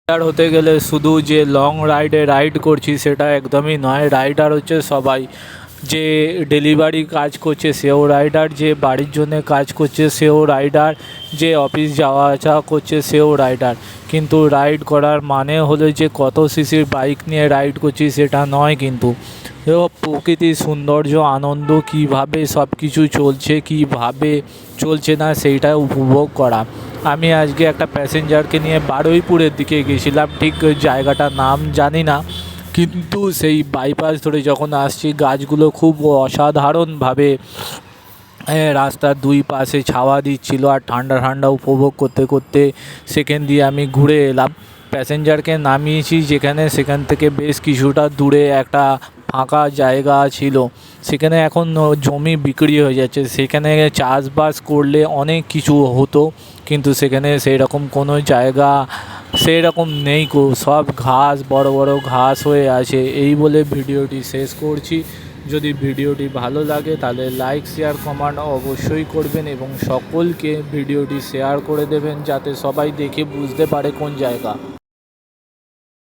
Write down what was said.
Rider হতে গেলে শুধু যে লং রাইডে রাইড করছি সেটা একদমই নয়। রাইডার হচ্ছে সবাই। যে ডেলিভারি কাজ করছে সেও রাইডার, যে বাড়ির জন্য কাজ করছে সেও রাইডার, যে অফিস যাওয়া আসা করছে সেও রাইডার। কিন্তু রাইড করার মানে হলো যে কত সিসির বাইক নিয়ে রাইড করছি সেটা নয়, কিন্তু প্রকৃতির সৌন্দর্য আনন্দ কীভাবে সব কিছু চলছে কীভাবে চলছে না সেইটা উপভোগ করা। আমি আজকে একটা প্যাসেঞ্জারকে নিয়ে বারুইপুরের দিকে গেছিলাম, ঠিক ওই জায়গাটার নাম জানি না, কিন্তু সেই বাইপাস ধরে যখন আসছি গাছগুলো খুব অসাধারণভাবে রাস্তার দুই পাশে ছাওয়া দিচ্ছিল, আর ঠান্ডা ঠান্ডা উপভোগ করতে করতে সেখান দিয়ে আমি ঘুরে এলাম। প্যাসেঞ্জারকে নামিয়েছি যেখানে, সেখান থেকে বেশ কিছুটা দূরে একটা ফাঁকা জায়গা ছিল, সেখানে এখন জমি বিক্রি হয়ে যাচ্ছে। সেখানে চাষবাস করলে অনেক কিছু হতো, কিন্তু সেখানে সেই রকম কোনো জায়গা সেই রকম নেই, সব ঘাস, বড় বড় ঘাস হয়ে আছে। এই বলে ভিডিওটি শেষ করছি। যদি ভিডিওটি ভালো লাগে তাহলে লাইক শেয়ার কমেন্ট অবশ্যই করবেন এবং সকলকে ভিডিওটি শেয়ার করে দেবেন যাতে সবাই দেখে বুঝতে পারে কোন জায়গা।